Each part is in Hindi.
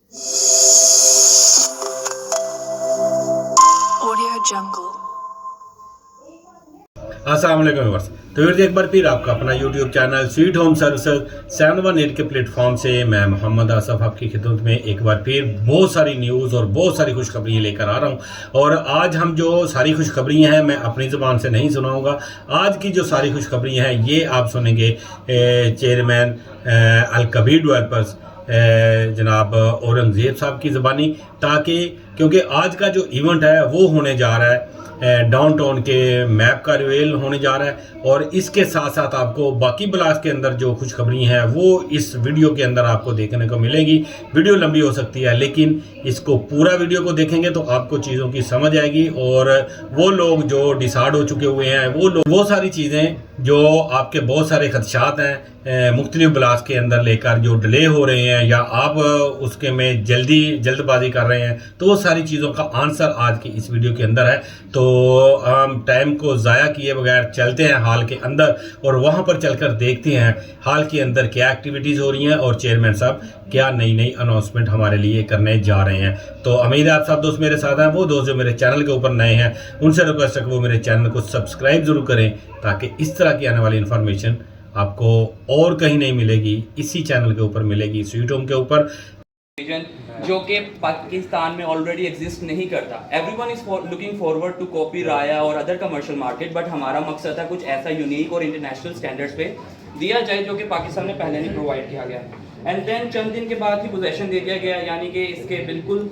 अस्सलाम वालेकुम व्यूअर्स। तो एक बार फिर आपका अपना YouTube channel sweet home services 718 के प्लेटफॉर्म से मैं मोहम्मद आसफ आपकी खिदमत में एक बार फिर बहुत सारी न्यूज़ और बहुत सारी खुशखबरियाँ लेकर आ रहा हूँ। और आज हम जो सारी खुशखबरियाँ हैं मैं अपनी ज़ुबान से नहीं सुनाऊँगा। आज की जो सारी खुशखबरियाँ हैं ये आप सुनेंगे चेयरमैन अल कबीर डेवलपर्स जनाब औरंगज़ेब साहब की ज़बानी, ताकि क्योंकि आज का जो इवेंट है वो होने जा रहा है डाउनटाउन के मैप का रिवील होने जा रहा है। और इसके साथ साथ आपको बाकी ब्लॉग्स के अंदर जो खुशखबरी हैं वो इस वीडियो के अंदर आपको देखने को मिलेगी। वीडियो लंबी हो सकती है लेकिन इसको पूरा वीडियो को देखेंगे तो आपको चीज़ों की समझ आएगी। और वो लोग जो डिसाइड हो चुके हुए हैं वो सारी चीज़ें जो आपके बहुत सारे खदशात हैं मुख्तलिफ ब्लॉग्स के अंदर लेकर जो डिले हो रहे हैं या आप उसके में जल्दबाजी कर रहे हैं, तो वो सारी चीज़ों का आंसर आज की इस वीडियो के अंदर है। तो हम टाइम को ज़ाया किए बगैर चलते हैं हाल के अंदर और वहाँ पर चलकर देखते हैं हाल के अंदर क्या एक्टिविटीज़ हो रही हैं और चेयरमैन साहब क्या नई अनाउंसमेंट हमारे लिए करने जा रहे हैं। तो उम्मीद है आप सब दोस्त मेरे साथ हैं। वो दोस्त जो मेरे चैनल के ऊपर नए हैं उनसे रिक्वेस्ट है कि वो मेरे चैनल को सब्सक्राइब ज़रूर करें, ताकि इस तरह की आने वाली इन्फॉर्मेशन आपको और कहीं नहीं मिलेगी, इसी चैनल के ऊपर मिलेगी, स्वीट होम के ऊपर, जो कि पाकिस्तान में ऑलरेडी एग्जिस्ट नहीं करता। Everyone is looking forward to कॉपी राया और अदर कमर्शियल मार्केट, बट हमारा मकसद था कुछ ऐसा यूनिक और इंटरनेशनल स्टैंडर्ड्स पे दिया जाए जो कि पाकिस्तान में पहले नहीं प्रोवाइड किया गया। एंड देन चंद दिन के बाद ही पोजेशन दे दिया गया, यानी कि इसके बिल्कुल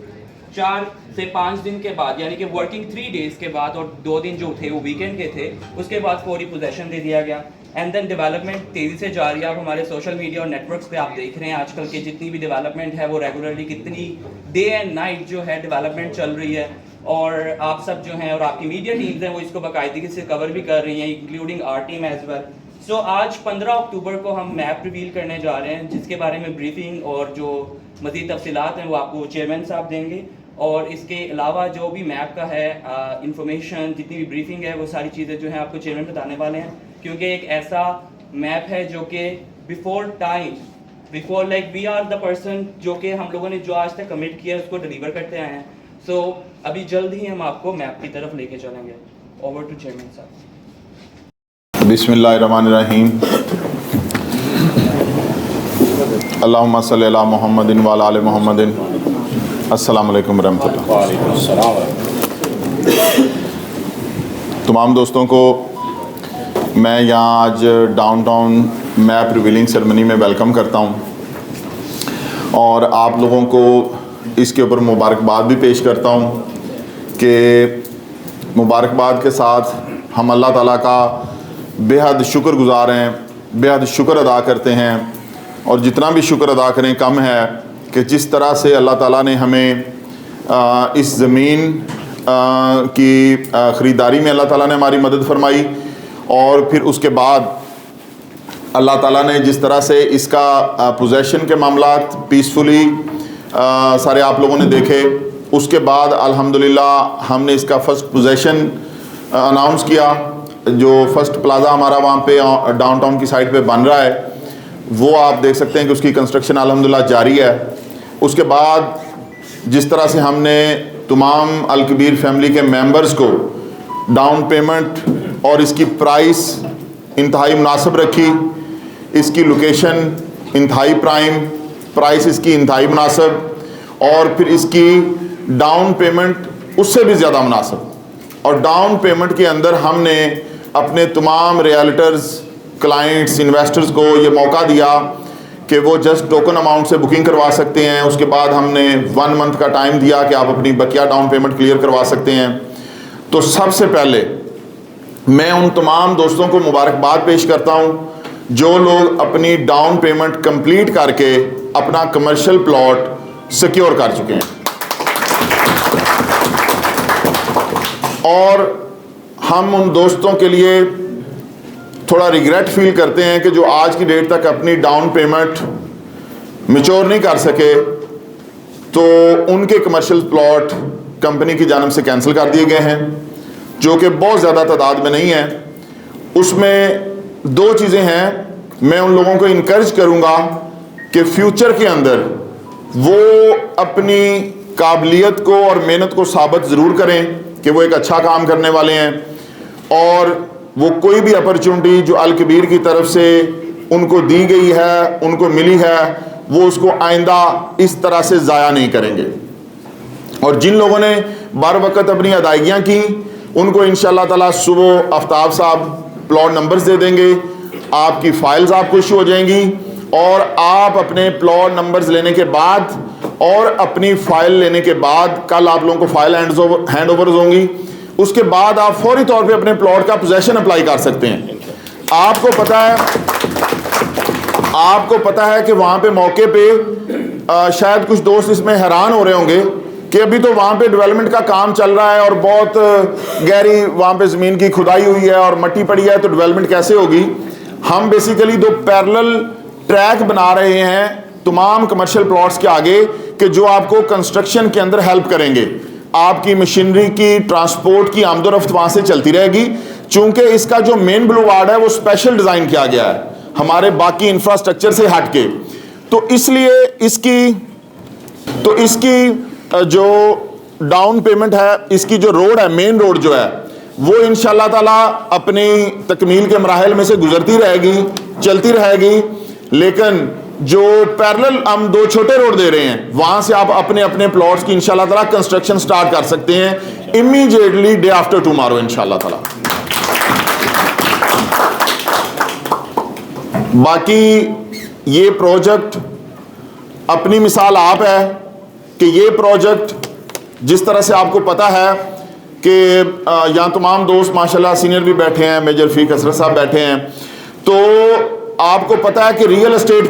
4 से 5 दिन के बाद, यानी कि वर्किंग 3 डेज के बाद, और 2 दिन जो थे वो वीकेंड के थे, उसके बाद फौरी पोजेशन दे दिया गया। एंड देन डेवलपमेंट तेज़ी से जारी है। आप हमारे सोशल मीडिया और नेटवर्क्स पे आप देख रहे हैं आजकल की जितनी भी डेवलपमेंट है वो रेगुलरली कितनी डे एंड नाइट जो है डेवलपमेंट चल रही है। और आप सब जो हैं और आपकी मीडिया टीम्स हैं वो इसको बाकायदगी से कवर भी कर रही हैं, including our team as well. So आज 15 अक्टूबर को हम मैप रिवील करने जा रहे हैं, जिसके बारे में ब्रीफिंग और जो मज़ीद तफसीलात हैं वो आपको चेयरमैन साहब देंगे। और इसके अलावा जो भी मैप का है इंफॉर्मेशन, जितनी भी ब्रीफिंग है वो सारी चीज़ें जो है आपको चेयरमैन बताने वाले हैं, क्योंकि एक ऐसा मैप है जो कि before like we are the person जो कि हम लोगों ने जो आज तक कमिट किया है उसको डिलीवर करते आए हैं। सो अभी जल्द ही हम आपको मैप की तरफ लेके चलेंगे। ओवर टू चेयरमैन साहब। बिस्मिल्लाहिर्रहमानिर्रहीम। अल्लाहुम्मा सल्ली अला मुहम्मदिन व अला आलि मुहम्मदिन। अस्सलामु अलैकुम रहमतुल्लाह। तमाम दोस्तों को मैं यहाँ आज डाउनटाउन मैप रिवीलिंग सेरेमनी में वेलकम करता हूँ और आप लोगों को इसके ऊपर मुबारकबाद भी पेश करता हूँ कि मुबारकबाद के साथ हम अल्लाह ताला का बेहद शुक्रगुज़ार हैं, बेहद शुक्र अदा करते हैं। और जितना भी शुक्र अदा करें कम है कि जिस तरह से अल्लाह ताला ने हमें इस ज़मीन की ख़रीदारी में अल्लाह ताला ने हमारी मदद फरमाई, और फिर उसके बाद अल्लाह ताला ने जिस तरह से इसका पोजेशन के मामलात पीसफुली सारे आप लोगों ने देखे, उसके बाद अल्हम्दुलिल्लाह हमने इसका फ़र्स्ट पोजेशन अनाउंस किया। जो फ़र्स्ट प्लाज़ा हमारा वहाँ पे डाउनटाउन की साइड पे बन रहा है वो आप देख सकते हैं कि उसकी कंस्ट्रक्शन अल्हम्दुलिल्लाह जारी है। उसके बाद जिस तरह से हमने तमाम अल कबीर फैमिली के मेंबर्स को डाउन पेमेंट और इसकी प्राइस इंतहाई मुनासिब रखी, इसकी लोकेशन इंतहाई प्राइम, प्राइस इसकी इंतहाई मुनासिब, और फिर इसकी डाउन पेमेंट उससे भी ज़्यादा मुनासिब। और डाउन पेमेंट के अंदर हमने अपने तमाम रियल्टर्स, क्लाइंट्स, इन्वेस्टर्स को ये मौका दिया कि वो जस्ट टोकन अमाउंट से बुकिंग करवा सकते हैं। उसके बाद हमने 1 मंथ का टाइम दिया कि आप अपनी बकिया डाउन पेमेंट क्लियर करवा सकते हैं। तो सबसे पहले मैं उन तमाम दोस्तों को मुबारकबाद पेश करता हूं जो लोग अपनी डाउन पेमेंट कंप्लीट करके अपना कमर्शियल प्लॉट सिक्योर कर चुके हैं। और हम उन दोस्तों के लिए थोड़ा रिग्रेट फील करते हैं कि जो आज की डेट तक अपनी डाउन पेमेंट मैच्योर नहीं कर सके, तो उनके कमर्शियल प्लॉट कंपनी की जानिब से कैंसिल कर दिए गए हैं, जो कि बहुत ज़्यादा तादाद में नहीं है। उसमें 2 चीज़ें हैं। मैं उन लोगों को इनकरेज करूँगा कि फ्यूचर के अंदर वो अपनी काबिलियत को और मेहनत को साबित ज़रूर करें कि वो एक अच्छा काम करने वाले हैं, और वो कोई भी अपॉर्चुनिटी जो अल कबीर की तरफ से उनको दी गई है, उनको मिली है, वो उसको आइंदा इस तरह से ज़ाया नहीं करेंगे। और जिन लोगों ने बर वक्त अपनी अदायगियाँ की, उनको इंशाअल्लाह ताला सुबह आफ्ताब साहब प्लॉट नंबर्स दे देंगे, आपकी फ़ाइल्स आपको इशू हो जाएंगी, और आप अपने प्लॉट नंबर्स लेने के बाद और अपनी फ़ाइल लेने के बाद कल आप लोगों को फ़ाइल हैंड ओवर होंगी, उसके बाद आप फौरी तौर पे अपने प्लॉट का पोजेसन अप्लाई कर सकते हैं। आपको पता है कि वहाँ पे मौके पे शायद कुछ दोस्त इसमें हैरान हो रहे होंगे कि अभी तो वहाँ पे डेवलपमेंट का काम चल रहा है और बहुत गहरी वहाँ पे ज़मीन की खुदाई हुई है और मट्टी पड़ी है, तो डेवलपमेंट कैसे होगी। हम बेसिकली 2 पैरेलल ट्रैक बना रहे हैं तमाम कमर्शियल प्लॉट्स के आगे, कि जो आपको कंस्ट्रक्शन के अंदर हेल्प करेंगे। आपकी मशीनरी की, ट्रांसपोर्ट की आमदोरफ्त वहाँ से चलती रहेगी, चूँकि इसका जो मेन बुलवार्ड है वो स्पेशल डिज़ाइन किया गया है हमारे बाकी इंफ्रास्ट्रक्चर से हट के। तो इसलिए इसकी जो डाउन पेमेंट है, इसकी जो रोड है, मेन रोड जो है, वो इंशाअल्लाह ताला अपनी तकमील के मराहल में से गुजरती रहेगी, चलती रहेगी। लेकिन जो पैरेलल हम 2 छोटे रोड दे रहे हैं, वहां से आप अपने अपने प्लॉट्स की इंशाअल्लाह ताला कंस्ट्रक्शन स्टार्ट कर सकते हैं इमीडिएटली डे आफ्टर टुमारो इंशाअल्लाह ताला। बाकी ये प्रोजेक्ट अपनी मिसाल आप है कि ये प्रोजेक्ट जिस तरह से आपको पता है कि यहाँ तमाम दोस्त माशाल्लाह सीनियर भी बैठे हैं, मेजर फीक असरत साहब बैठे हैं, तो आपको पता है कि रियल एस्टेट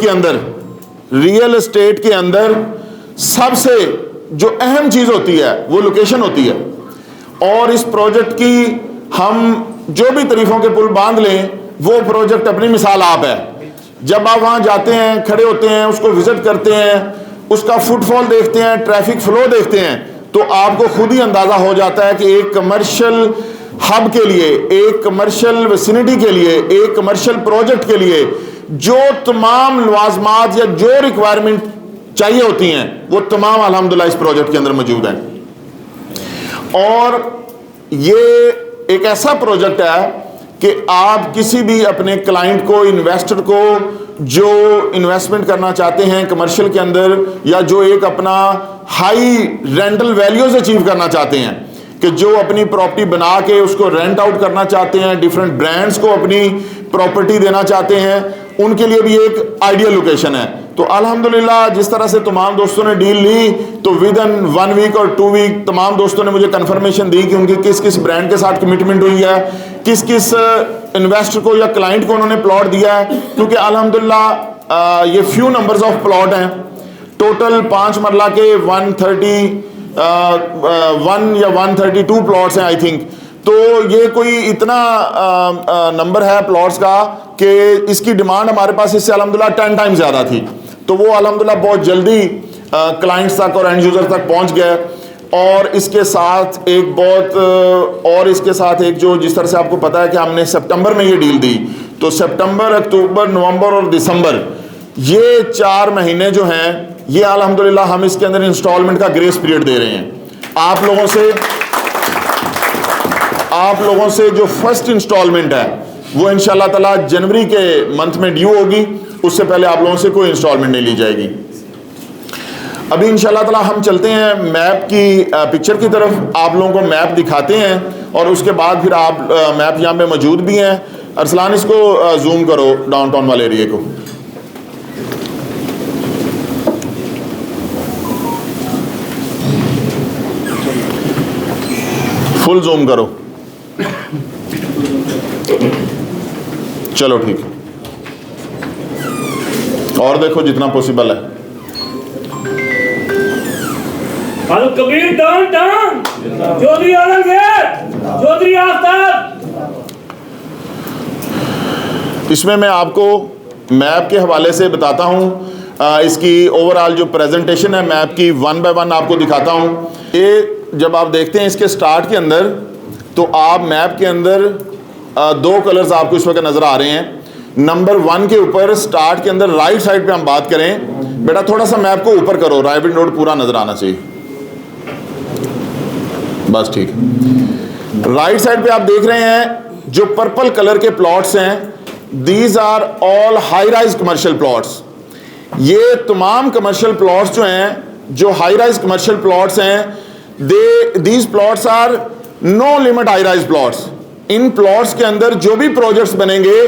के अंदर सबसे जो अहम चीज़ होती है वो लोकेशन होती है। और इस प्रोजेक्ट की हम जो भी तारीफों के पुल बांध लें, वो प्रोजेक्ट अपनी मिसाल आप है। जब आप वहाँ जाते हैं, खड़े होते हैं, उसको विजिट करते हैं, उसका फुटफॉल देखते हैं, ट्रैफिक फ्लो देखते हैं, तो आपको खुद ही अंदाज़ा हो जाता है कि एक कमर्शियल हब के लिए, एक कमर्शियल विसिनिटी के लिए, एक कमर्शियल प्रोजेक्ट के लिए जो तमाम लवाजमात या जो रिक्वायरमेंट चाहिए होती हैं, वो तमाम अल्हम्दुलिल्लाह इस प्रोजेक्ट के अंदर मौजूद हैं। और ये एक ऐसा प्रोजेक्ट है कि आप किसी भी अपने क्लाइंट को, इन्वेस्टर को जो इन्वेस्टमेंट करना चाहते हैं कमर्शियल के अंदर, या जो एक अपना हाई रेंटल वैल्यूज अचीव करना चाहते हैं, कि जो अपनी प्रॉपर्टी बना के उसको रेंट आउट करना चाहते हैं, डिफरेंट ब्रांड्स को अपनी प्रॉपर्टी देना चाहते हैं, उनके लिए भी एक आइडियल लोकेशन है। तो अल्हम्दुलिल्लाह जिस तरह से तमाम दोस्तों ने डील ली, तो विद इन 1 वीक और 2 वीक तमाम दोस्तों ने मुझे कंफर्मेशन दी कि उनकी किस किस ब्रांड के साथ कमिटमेंट हुई है, किस किस इन्वेस्टर को या क्लाइंट को उन्होंने प्लॉट दिया है। क्योंकि अल्हम्दुलिल्लाह ये फ्यू नंबर्स ऑफ प्लॉट हैं, टोटल 5 मरला के 1 या 132 प्लॉट्स हैं आई थिंक। तो ये कोई इतना नंबर है प्लॉट्स का कि इसकी डिमांड हमारे पास इससे अल्हम्दुलिल्लाह 10 टाइम ज़्यादा थी। तो वो अल्हम्दुलिल्लाह बहुत जल्दी क्लाइंट्स तक और एंड यूज़र तक पहुंच गए। और इसके साथ एक जो जिस तरह से आपको पता है कि हमने सितंबर में ये डील दी, तो सितंबर, अक्टूबर, नवंबर और दिसंबर, ये 4 महीने जो हैं, ये अल्हम्दुलिल्लाह हम इसके अंदर इंस्टॉलमेंट का ग्रेस पीरियड दे रहे हैं। आप लोगों से जो फर्स्ट इंस्टॉलमेंट है वो इंशाअल्लाह ताला जनवरी के मंथ में ड्यू होगी, उससे पहले आप लोगों से कोई इंस्टॉलमेंट नहीं ली जाएगी। अभी इंशाअल्लाह ताला हम चलते हैं मैप की पिक्चर की तरफ, आप लोगों को मैप दिखाते हैं और उसके बाद फिर आप मैप यहाँ पे मौजूद भी हैं। अरसलान इसको जूम करो डाउनटाउन वाले एरिया को। फुल जूम करो, चलो ठीक है, और देखो जितना पॉसिबल है। अल कबीर डाउनटाउन, चौधरी आलमगीर, चौधरी आफ्ताब। इसमें मैं आपको मैप के हवाले से बताता हूँ, इसकी ओवरऑल जो प्रेजेंटेशन है मैप की 1 बाय 1 आपको दिखाता हूँ। ये जब आप देखते हैं इसके स्टार्ट के अंदर, तो आप मैप के अंदर 2 कलर्स आपको इस वक्त नज़र आ रहे हैं। नंबर 1 के ऊपर स्टार्ट के अंदर राइट साइड पे हम बात करें, बेटा थोड़ा सा मैप को ऊपर करो, राइविंग रोड पूरा नजर आना चाहिए, बस ठीक है। राइट साइड पे आप देख रहे हैं जो पर्पल कलर के प्लॉट्स हैं, these are all high rise commercial plots. ये तमाम कमर्शियल प्लॉट्स जो हैं, जो हाई राइज कमर्शियल प्लॉट्स हैं, these plots are no limit high rise plots. इन प्लॉट्स के अंदर जो भी प्रोजेक्ट्स बनेंगे,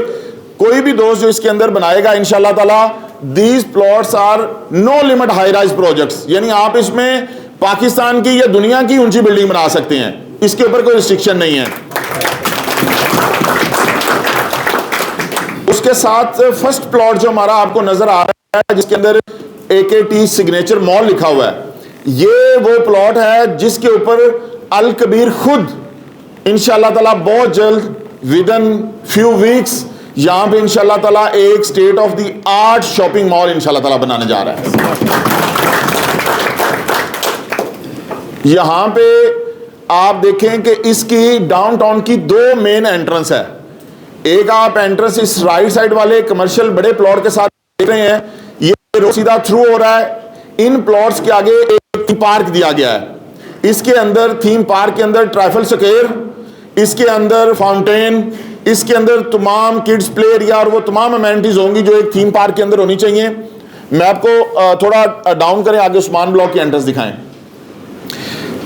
कोई भी दोस्त जो इसके अंदर बनाएगा इंशाल्लाह ताला, these plots are no limit high rise projects, यानी आप इसमें पाकिस्तान की या दुनिया की ऊंची बिल्डिंग बना सकते हैं, इसके ऊपर कोई रिस्ट्रिक्शन नहीं है। उसके साथ फर्स्ट प्लॉट जो हमारा आपको नजर आ रहा है, जिसके अंदर AKT सिग्नेचर मॉल लिखा हुआ है, ये वो प्लॉट है जिसके ऊपर अल कबीर खुद इंशाल्लाह ताला बहुत जल्द विद इन फ्यू वीक्स यहां पे इंशाल्लाह ताला एक state of the art shopping mall इंशाल्लाह ताला बनाने जा रहा है। यहां पे आप देखें कि इसकी डाउनटाउन की 2 मेन एंट्रेंस है। एक आप एंट्रेंस इस राइट साइड वाले कमर्शियल बड़े प्लॉट के साथ देख रहे हैं, ये रोड सीधा थ्रू हो रहा है। इन प्लॉट्स के आगे एक थीम पार्क दिया गया है, इसके अंदर थीम पार्क के अंदर ट्राइफल स्क्वायर, इसके अंदर फाउंटेन, इसके अंदर तमाम किड्स प्ले एरिया और वो तमाम अमेनिटीज होंगी जो एक थीम पार्क के अंदर होनी चाहिए। मैं आपको थोड़ा डाउन करें, आगे उस्मान ब्लॉक की एंट्रेंस दिखाएं।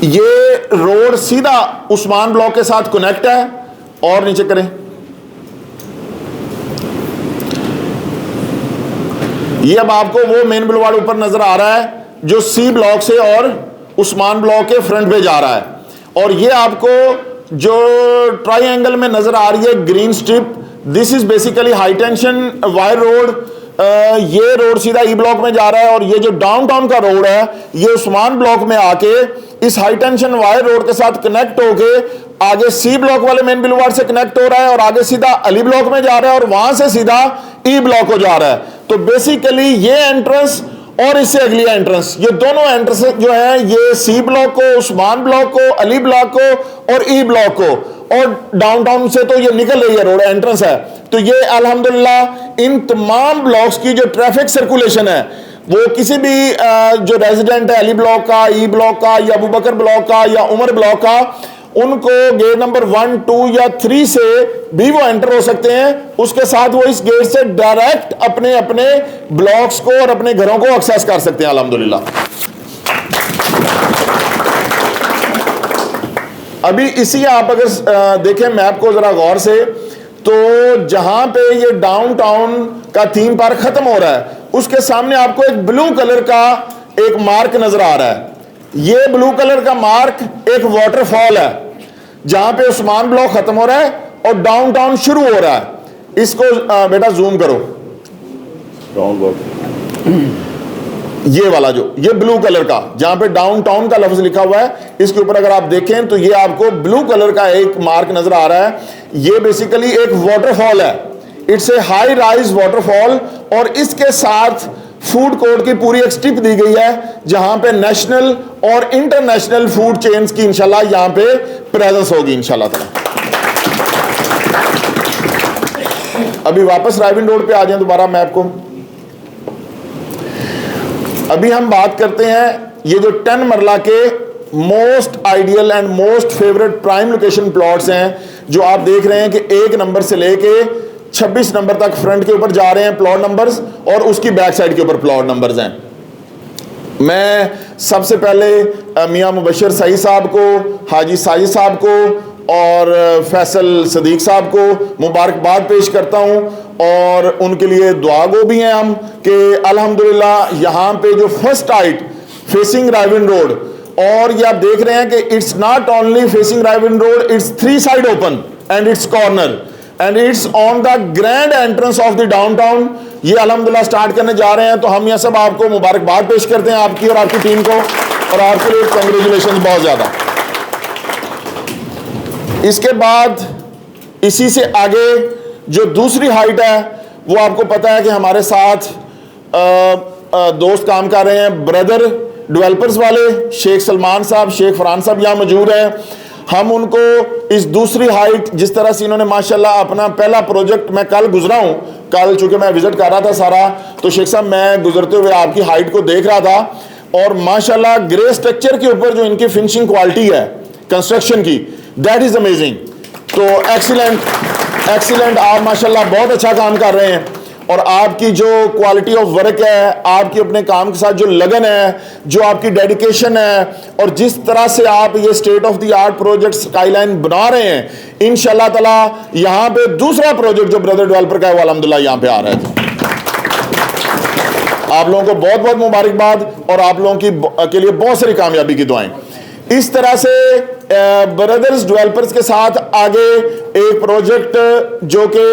ये रोड सीधा उस्मान ब्लॉक के साथ कनेक्ट है, और नीचे करें, ये अब आपको वो मेन बुलवार्ड ऊपर नजर आ रहा है जो C ब्लॉक से और उस्मान ब्लॉक के फ्रंट पे जा रहा है। और ये आपको जो ट्राइंगल में नजर आ रही है green strip, this is basically high tension wire road. ये रोड सीधा E ब्लॉक में जा रहा है, और ये जो डाउनटाउन का रोड है ये उस्मान ब्लॉक में आके इस हाई टेंशन वायर रोड के साथ कनेक्ट होके आगे C ब्लॉक वाले मेन बुलवार्ड से कनेक्ट हो रहा है, और आगे सीधा अली ब्लॉक में जा रहा है, और वहां से सीधा E ब्लॉक को जा रहा है। तो बेसिकली ये एंट्रेंस और इससे अगली एंट्रेंस, ये दोनों एंट्रेंस जो है, ये C ब्लॉक को, उस्मान ब्लॉक को, अली ब्लॉक को और E ब्लॉक को, और डाउनटाउन से तो ये निकल रही है रोड एंट्रेंस है। तो ये अल्हम्दुलिल्लाह इन तमाम ब्लॉक्स की जो ट्रैफिक सर्कुलेशन है, वो किसी भी जो रेजिडेंट है अली ब्लॉक का, E ब्लॉक का, या अबू बकर ब्लॉक का, या उमर ब्लॉक का, उनको गेट नंबर 1, 2 या 3 से भी वो एंटर हो सकते हैं। उसके साथ वो इस गेट से डायरेक्ट अपने अपने ब्लॉक्स को और अपने घरों को एक्सेस कर सकते हैं अल्हम्दुलिल्लाह। अभी इसी आप अगर देखें मैप को जरा गौर से, तो जहां पे ये डाउनटाउन का थीम पार्क खत्म हो रहा है, उसके सामने आपको एक ब्लू कलर का एक मार्क नजर आ रहा है। ये ब्लू कलर का मार्क एक वाटरफॉल है, जहां पे उस्मान ब्लॉक खत्म हो रहा है और डाउनटाउन शुरू हो रहा है। इसको बेटा जूम करो, ये वाला जो ये ब्लू कलर का जहां पे डाउनटाउन का लफ्ज लिखा हुआ है, इसके ऊपर अगर आप देखें तो ये आपको ब्लू कलर का एक मार्क नजर आ रहा है। ये बेसिकली एक वाटरफॉल है, it's a high rise waterfall, और इसके साथ फूड कोर्ट की पूरी एक स्ट्रिप दी गई है, जहां पे नेशनल और इंटरनेशनल फूड चेन्स की इंशाल्लाह यहां पे प्रेजेंस होगी इंशाल्लाह ताला। अभी वापस राइविंग रोड पे आ जाएं दोबारा मैप को। अभी हम बात करते हैं ये जो 10 मरला के most ideal and most favourite prime location plots हैं, जो आप देख रहे हैं कि 1 नंबर से लेके 26 नंबर तक फ्रंट के ऊपर जा रहे हैं प्लॉट नंबर्स, और उसकी बैक साइड के ऊपर प्लॉट नंबर्स हैं। मैं सबसे पहले मियां मुबशर सईद साहब को, हाजी साजिद साहब को और फैसल सदीक साहब को मुबारकबाद पेश करता हूं, और उनके लिए दुआ गो भी हैं हम कि अल्हम्दुलिल्लाह यहाँ पे जो first eight facing Raiwind road, और ये आप देख रहे हैं कि it's not only facing Raiwind road, it's 3 side open and it's corner and it's on the grand entrance of the downtown. ये अल्हम्दुलिल्लाह स्टार्ट करने जा रहे हैं, तो हम यह सब आपको मुबारकबाद पेश करते हैं, आपकी और आपकी टीम को, और आपके लिए कंग्रेचुलेशन बहुत ज्यादा। इसके बाद इसी से आगे जो दूसरी हाइट है, वो आपको पता है कि हमारे साथ दोस्त काम कर रहे हैं, ब्रदर डेवलपर्स वाले शेख सलमान साहब, शेख फरहान साहब यहाँ मौजूद हैं। हम उनको इस दूसरी हाइट, जिस तरह से इन्होंने माशाल्लाह अपना पहला प्रोजेक्ट, मैं कल गुजरा हूँ, कल चूंकि मैं विजिट कर रहा था सारा, तो शेख साहब मैं गुजरते हुए आपकी हाइट को देख रहा था और माशाल्लाह ग्रे स्ट्रक्चर के ऊपर जो इनकी फिनिशिंग क्वालिटी है कंस्ट्रक्शन की, दैट इज अमेजिंग। तो एक्सीलेंट, आप माशाल्लाह बहुत अच्छा काम कर रहे हैं और आपकी जो क्वालिटी ऑफ वर्क है, आपकी अपने काम के साथ जो लगन है, जो आपकी डेडिकेशन है और जिस तरह से आप ये state of the art project skyline बना रहे हैं, इंशाल्लाह ताला यहाँ पे दूसरा प्रोजेक्ट जो ब्रदर डेवलपर का है वो अल्हम्दुलिल्लाह यहाँ पे आ रहा है। आप लोगों को बहुत बहुत मुबारकबाद और आप लोगों के लिए बहुत सारी कामयाबी की दुआएं। इस तरह से ब्रदर्स डेवलपर्स के साथ आगे एक प्रोजेक्ट जो कि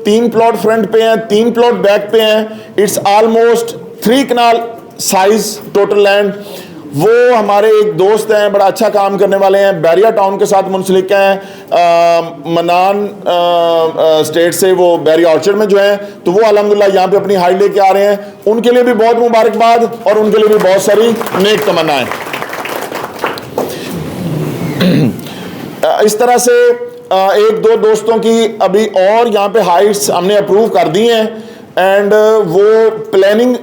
3 प्लॉट फ्रंट पे हैं, 3 प्लॉट बैक पे हैं, it's almost 3 kanal size total land. वो हमारे एक दोस्त हैं, बड़ा अच्छा काम करने वाले हैं, बैरिया टाउन के साथ मुंसलिक हैं, मनान स्टेट से, वो बैरिया ऑर्चर्ड में जो है, तो वो अल्हम्दुलिल्लाह यहाँ पे अपनी हाइट लेके आ रहे हैं। उनके लिए भी बहुत मुबारकबाद और उनके लिए भी बहुत सारी नेक तमन्नाएं। इस तरह से एक दो दोस्तों की अभी और यहाँ पे हाइट्स हमने अप्रूव कर दी हैं एंड वो प्लानिंग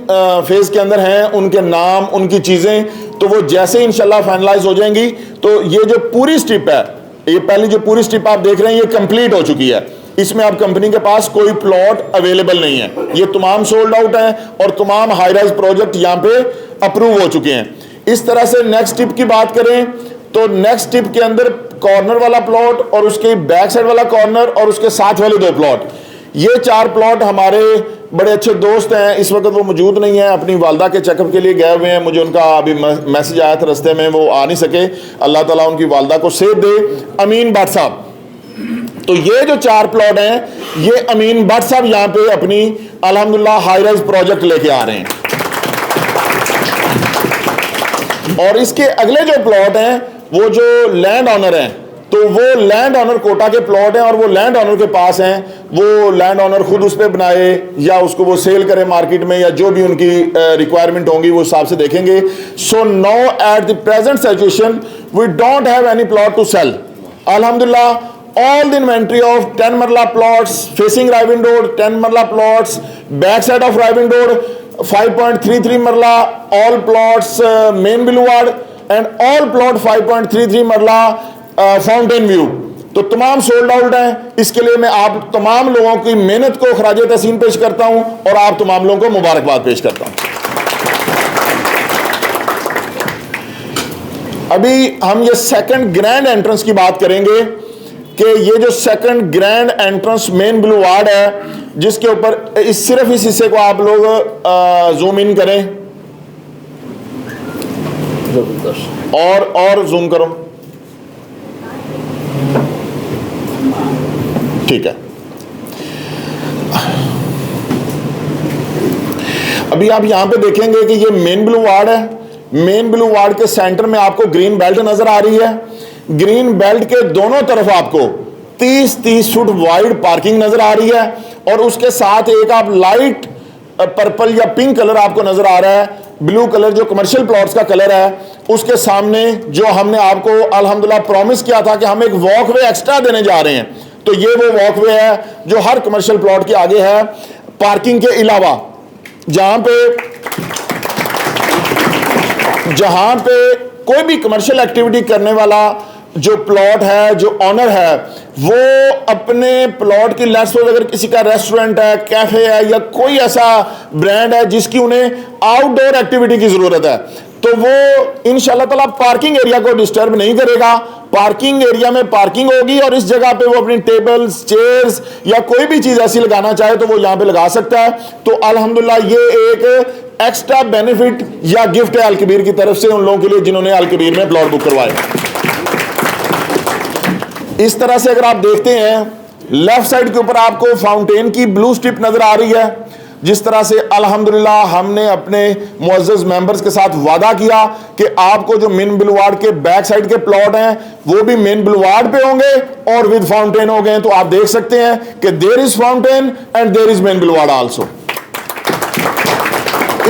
फेज के अंदर हैं, उनके नाम, उनकी चीज़ें, तो वो जैसे इंशाल्लाह फाइनलाइज हो जाएंगी तो ये जो पूरी स्ट्रिप है, ये पहली जो पूरी स्ट्रिप आप देख रहे हैं, ये कंप्लीट हो चुकी है। इसमें अब कंपनी के पास कोई प्लॉट अवेलेबल नहीं है, ये तमाम सोल्ड आउट हैं और तमाम हाई राइज प्रोजेक्ट यहाँ पे अप्रूव हो चुके हैं। इस तरह से नेक्स्ट स्ट्रिप की बात करें तो नेक्स्ट स्ट्रिप के अंदर कॉर्नर वाला प्लॉट और उसके बैक साइड वाला कॉर्नर और उसके साथ वाले 2 प्लॉट, ये 4 प्लॉट हमारे बड़े अच्छे दोस्त हैं, इस वक्त वो मौजूद नहीं है, अपनी वालदा के चेकअप के लिए गए हुए हैं। मुझे उनका अभी मैसेज आया था रास्ते में, वो आ नहीं सके, अल्लाह ताला उनकी वालदा को सेहत दे। अमीन भट्ट साहब, तो ये जो 4 प्लॉट हैं, ये अमीन भट्ट साहब यहाँ पे अपनी अल्हम्दुलिल्लाह हाई राइज प्रोजेक्ट लेके आ रहे हैं। और इसके अगले जो प्लॉट हैं वो जो लैंड ऑनर हैं, तो वो लैंड ऑनर कोटा के प्लॉट हैं और वो लैंड ऑनर के पास हैं, वो लैंड ऑनर खुद उस पर बनाए या उसको वो सेल करे मार्केट में, या जो भी उनकी रिक्वायरमेंट होंगी वो हिसाब से देखेंगे। So now at the present situation we don't have any plot to sell. अल्हम्दुलिल्लाह all the inventory of 10 marla plots facing Raiwind road, 10 marla plots back side of Raiwind road, 5.33 marla all plots main boulevard and all plot 5.33 marla fountain view, तो तमाम सोल्ड आउट हैं। इसके लिए मैं आप तमाम लोगों की मेहनत को खराज तहसीन पेश करता हूं और आप तमाम लोगों को मुबारकबाद पेश करता हूं। अभी हम ये सेकंड ग्रैंड एंट्रेंस की बात करेंगे कि ये जो second grand entrance main boulevard है, जिसके ऊपर सिर्फ इस हिस्से को आप लोग जूम इन करें और जूम करो, ठीक है। अभी आप यहां पे देखेंगे कि ये मेन बुलेवार्ड है, मेन बुलेवार्ड के सेंटर में आपको ग्रीन बेल्ट नजर आ रही है, ग्रीन बेल्ट के दोनों तरफ आपको 30-30 फुट वाइड पार्किंग नजर आ रही है और उसके साथ एक आप लाइट पर्पल या पिंक कलर आपको नजर आ रहा है, ब्लू कलर जो कमर्शियल प्लॉट्स का कलर है, उसके सामने जो हमने आपको अल्हम्दुलिल्लाह प्रॉमिस किया था कि हम एक वॉकवे एक्स्ट्रा देने जा रहे हैं, तो ये वो वॉकवे है जो हर कमर्शियल प्लॉट के आगे है, पार्किंग के अलावा, जहां पे कोई भी कमर्शियल एक्टिविटी करने वाला जो प्लॉट है, जो ऑनर है, वो अपने प्लॉट की लेट्स सपोज अगर किसी का रेस्टोरेंट है, कैफे है या कोई ऐसा ब्रांड है जिसकी उन्हें आउटडोर एक्टिविटी की जरूरत है, तो वो इंशाल्लाह ताला पार्किंग एरिया को डिस्टर्ब नहीं करेगा। पार्किंग एरिया में पार्किंग होगी और इस जगह पे वो अपनी टेबल्स, चेयर्स या कोई भी चीज ऐसी लगाना चाहे तो वो यहां पे लगा सकता है। तो अल्हम्दुलिल्लाह ये एक एक्स्ट्रा बेनिफिट या गिफ्ट है अल-कबीर की तरफ से उन लोगों के लिए जिन्होंने अल-कबीर में प्लॉट बुक करवाए। इस तरह से अगर आप देखते हैं लेफ्ट साइड के ऊपर आपको फाउंटेन की ब्लू स्ट्रिप नजर आ रही है, जिस तरह से अल्हम्दुलिल्लाह हमने अपने मुअज़्ज़ज़ मेंबर्स के साथ वादा किया कि आपको जो मेन बुलेवार्ड के बैक साइड के प्लॉट हैं वो भी मेन बुलेवार्ड पे होंगे और विद फाउंटेन हो गए। तो आप देख सकते हैं कि there is fountain and there is main boulevard also.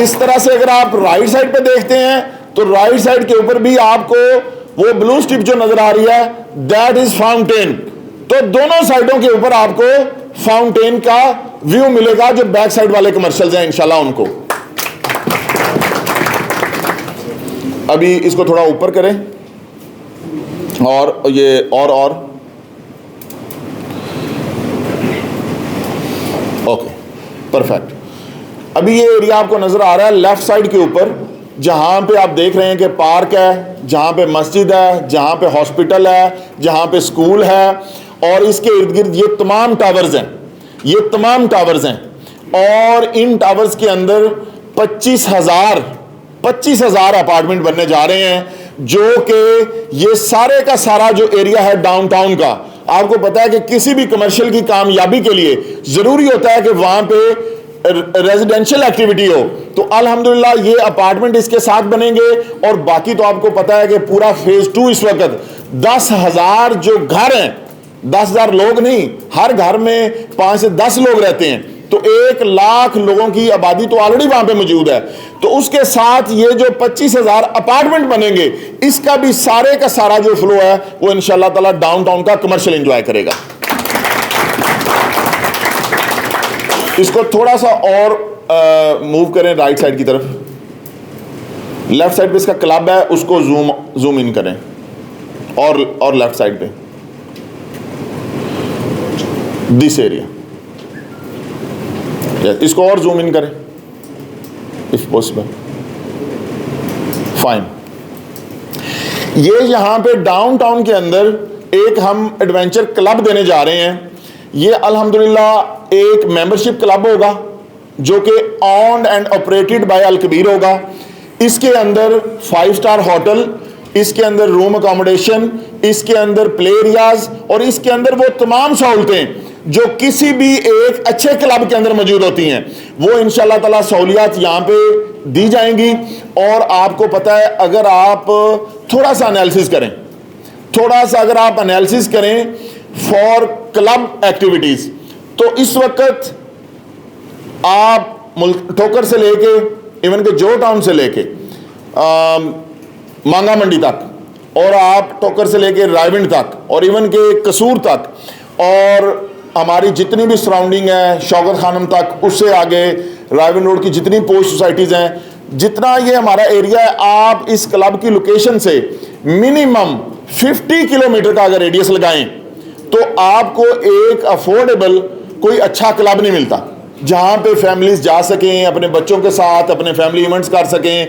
इस तरह से अगर आप राइट साइड पे देखते हैं तो राइट साइड के ऊपर भी आपको वो ब्लू स्ट्रिप जो नजर आ रही है दैट इज फाउंटेन। तो दोनों साइडों के ऊपर आपको फाउंटेन का व्यू मिलेगा, जो बैक साइड वाले कमर्शियल्स हैं इंशाल्लाह उनको। अभी इसको थोड़ा ऊपर करें और ये और ओके परफेक्ट। अभी ये एरिया आपको नजर आ रहा है लेफ्ट साइड के ऊपर, जहां पे आप देख रहे हैं कि पार्क है, जहां पे मस्जिद है, जहां पे हॉस्पिटल है, जहां पे स्कूल है, और इसके इर्द गिर्द ये तमाम टावर्स हैं, ये तमाम टावर्स हैं। और इन टावर्स के अंदर 25,000 अपार्टमेंट बनने जा रहे हैं, जो कि ये सारे का सारा जो एरिया है डाउनटाउन का, आपको पता है कि किसी भी कमर्शियल की कामयाबी के लिए जरूरी होता है कि वहां पे रेजिडेंशियल एक्टिविटी हो। तो अल्हम्दुलिल्लाह ये अपार्टमेंट इसके साथ बनेंगे। और बाकी तो आपको पता है कि पूरा फेज 2 इस वक्त 10,000 जो घर हैं, 10,000 लोग नहीं, हर घर में 5 से 10 लोग रहते हैं, तो 1 लाख लोगों की आबादी तो ऑलरेडी वहां पे मौजूद है। तो उसके साथ ये जो 25,000 अपार्टमेंट बनेंगे, इसका भी सारे का सारा जो फ्लो है वो इंशाल्लाह ताला डाउनटाउन का कमर्शियल एंजॉय करेगा। इसको थोड़ा सा और मूव करें राइट साइड की तरफ, लेफ्ट साइड पे इसका क्लब है, उसको जूम इन करें, और लेफ्ट साइड पे दिस एरिया, इसको और जूम इन करें इफ पॉसिबल। फाइन। ये यहां पे डाउनटाउन के अंदर एक हम एडवेंचर क्लब देने जा रहे हैं। ये अल्हम्दुलिल्लाह एक मेंबरशिप क्लब होगा, जो कि ऑन्ड एंड ऑपरेटेड बाय अल कबीर होगा। इसके अंदर 5 स्टार होटल, इसके अंदर रूम अकोमोडेशन, इसके अंदर प्ले एरियाज, और इसके अंदर वो तमाम सहूलतें जो किसी भी एक अच्छे क्लब के अंदर मौजूद होती हैं, वो इंशाल्लाह ताला सहूलियात यहाँ पे दी जाएंगी। और आपको पता है, अगर आप थोड़ा सा एनालिसिस करें, थोड़ा सा अगर आप एनालिसिस करें फॉर क्लब एक्टिविटीज, तो इस वक्त आप ठोकर से लेके इवन के जो टाउन से लेके मांगा मंडी तक, और आप ठोकर से लेके रायविंड तक, और इवन के कसूर तक, और हमारी जितनी भी सराउंडिंग है शौकत खानम तक, उससे आगे रायविंड रोड की जितनी पोस्ट सोसाइटीज़ हैं, जितना ये हमारा एरिया है, आप इस क्लब की लोकेशन से मिनिमम 50 किलोमीटर का अगर रेडियस लगाएं, तो आपको एक अफोर्डेबल कोई अच्छा क्लब नहीं मिलता, जहाँ पे फैमिलीज जा सकें, अपने बच्चों के साथ अपने फैमिली इवेंट्स कर सकें,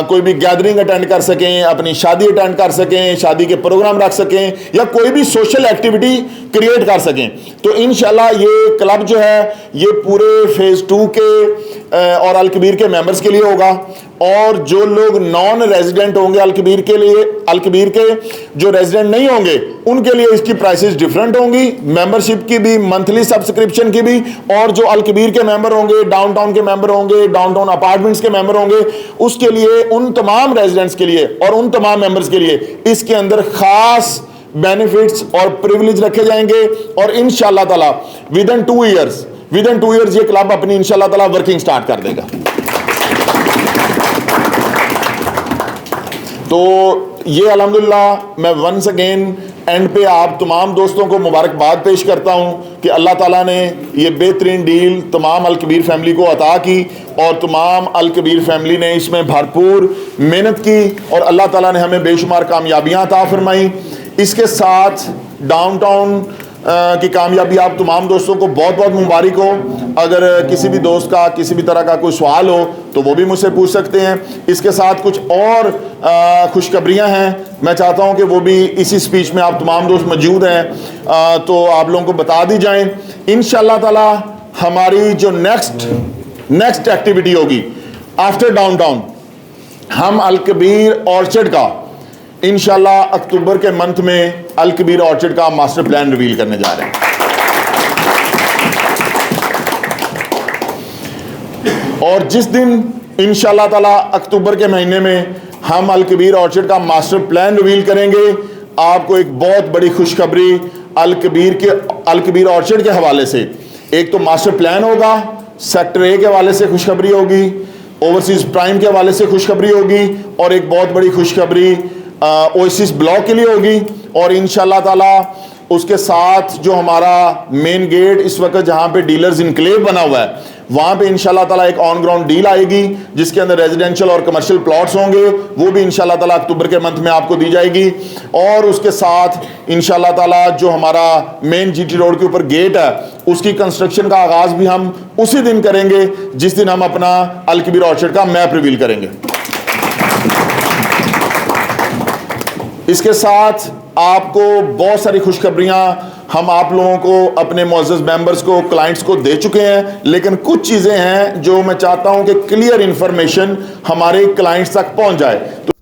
कोई भी गैदरिंग अटेंड कर सकें, अपनी शादी अटेंड कर सकें, शादी के प्रोग्राम रख सकें, या कोई भी सोशल एक्टिविटी क्रिएट कर सकें। तो इंशाल्लाह ये क्लब जो है ये पूरे फेज़ 2 के और अल कबीर के मेंबर्स के लिए होगा। और जो लोग नॉन रेजिडेंट होंगे अल कबीर के लिए, अल कबीर के जो रेजिडेंट नहीं होंगे, उनके लिए इसकी प्राइसेस डिफरेंट होंगी, मेंबरशिप की भी, मंथली सब्सक्रिप्शन की भी। और जो अल कबीर के मेंबर होंगे, डाउनटाउन के मेंबर होंगे, डाउनटाउन अपार्टमेंट्स के मेंबर होंगे, उसके लिए, उन तमाम रेजिडेंट्स के लिए और उन तमाम मेंबर्स के लिए इसके अंदर खास बेनिफिट्स और प्रिविलेज रखे जाएंगे। और इंशाल्लाह ताला विद इन 2 इयर्स ये क्लब अपनी इंशाल्लाह ताला वर्किंग स्टार्ट कर देगा। तो ये अल्हम्दुलिल्लाह मैं वंस अगेन एंड पे आप तमाम दोस्तों को मुबारकबाद पेश करता हूं कि अल्लाह ताला ने ये बेहतरीन डील तमाम अल कबीर फैमिली को अता की, और तमाम अल कबीर फैमिली ने इसमें भरपूर मेहनत की, और अल्लाह ताला ने हमें बेशुमार कामयाबियां अता फरमाई। इसके साथ डाउनटाउन की कामयाबी आप तमाम दोस्तों को बहुत बहुत मुबारक हो। अगर किसी भी दोस्त का किसी भी तरह का कोई सवाल हो तो वो भी मुझसे पूछ सकते हैं। इसके साथ कुछ और खुशखबरियां हैं, मैं चाहता हूं कि वो भी इसी स्पीच में आप तमाम दोस्त मौजूद हैं, तो आप लोगों को बता दी जाएं। इंशाल्लाह ताला हमारी जो नेक्स्ट एक्टिविटी होगी आफ्टर डाउनटाउन, हम अल कबीर ऑर्चर्ड का इंशाल्लाह अक्टूबर के मंथ में अल कबीर ऑर्चर्ड का मास्टर प्लान रिवील करने जा रहे हैं। और जिस दिन इंशाल्लाह ताला अक्टूबर के महीने में हम अल कबीर ऑर्चर्ड का मास्टर प्लान रिवील करेंगे, आपको एक बहुत बड़ी खुशखबरी अल कबीर ऑर्चर्ड के हवाले से, एक तो मास्टर प्लान होगा, सेक्टर ए के हवाले से खुशखबरी होगी, ओवरसीज प्राइम के हवाले से खुशखबरी होगी, और एक बहुत बड़ी खुशखबरी ओएसिस ब्लॉक के लिए होगी और इंशाल्लाह ताला उसके साथ जो हमारा मेन गेट इस वक्त जहां पे डीलर्स इनक्लेव बना हुआ है वहां पे इंशाल्लाह ताला एक ऑन ग्राउंड डील आएगी जिसके अंदर रेजिडेंशियल और कमर्शियल प्लॉट्स होंगे, वो भी इंशाल्लाह ताला अक्टूबर के मंथ में आपको दी जाएगी। और उसके साथ इंशाल्लाह ताला जो हमारा मेन जीटी रोड के ऊपर गेट है उसकी कंस्ट्रक्शन का आगाज भी हम उसी दिन करेंगे जिस दिन हम अपना अल कबीर ऑर्चर्ड का मैप रिवील करेंगे। इसके साथ आपको बहुत सारी खुशखबरियां हम आप लोगों को, अपने मुअज़्ज़ज़ मेंबर्स को, क्लाइंट्स को दे चुके हैं, लेकिन कुछ चीज़ें हैं जो मैं चाहता हूं कि क्लियर इंफॉर्मेशन हमारे क्लाइंट्स तक पहुंच जाए। तो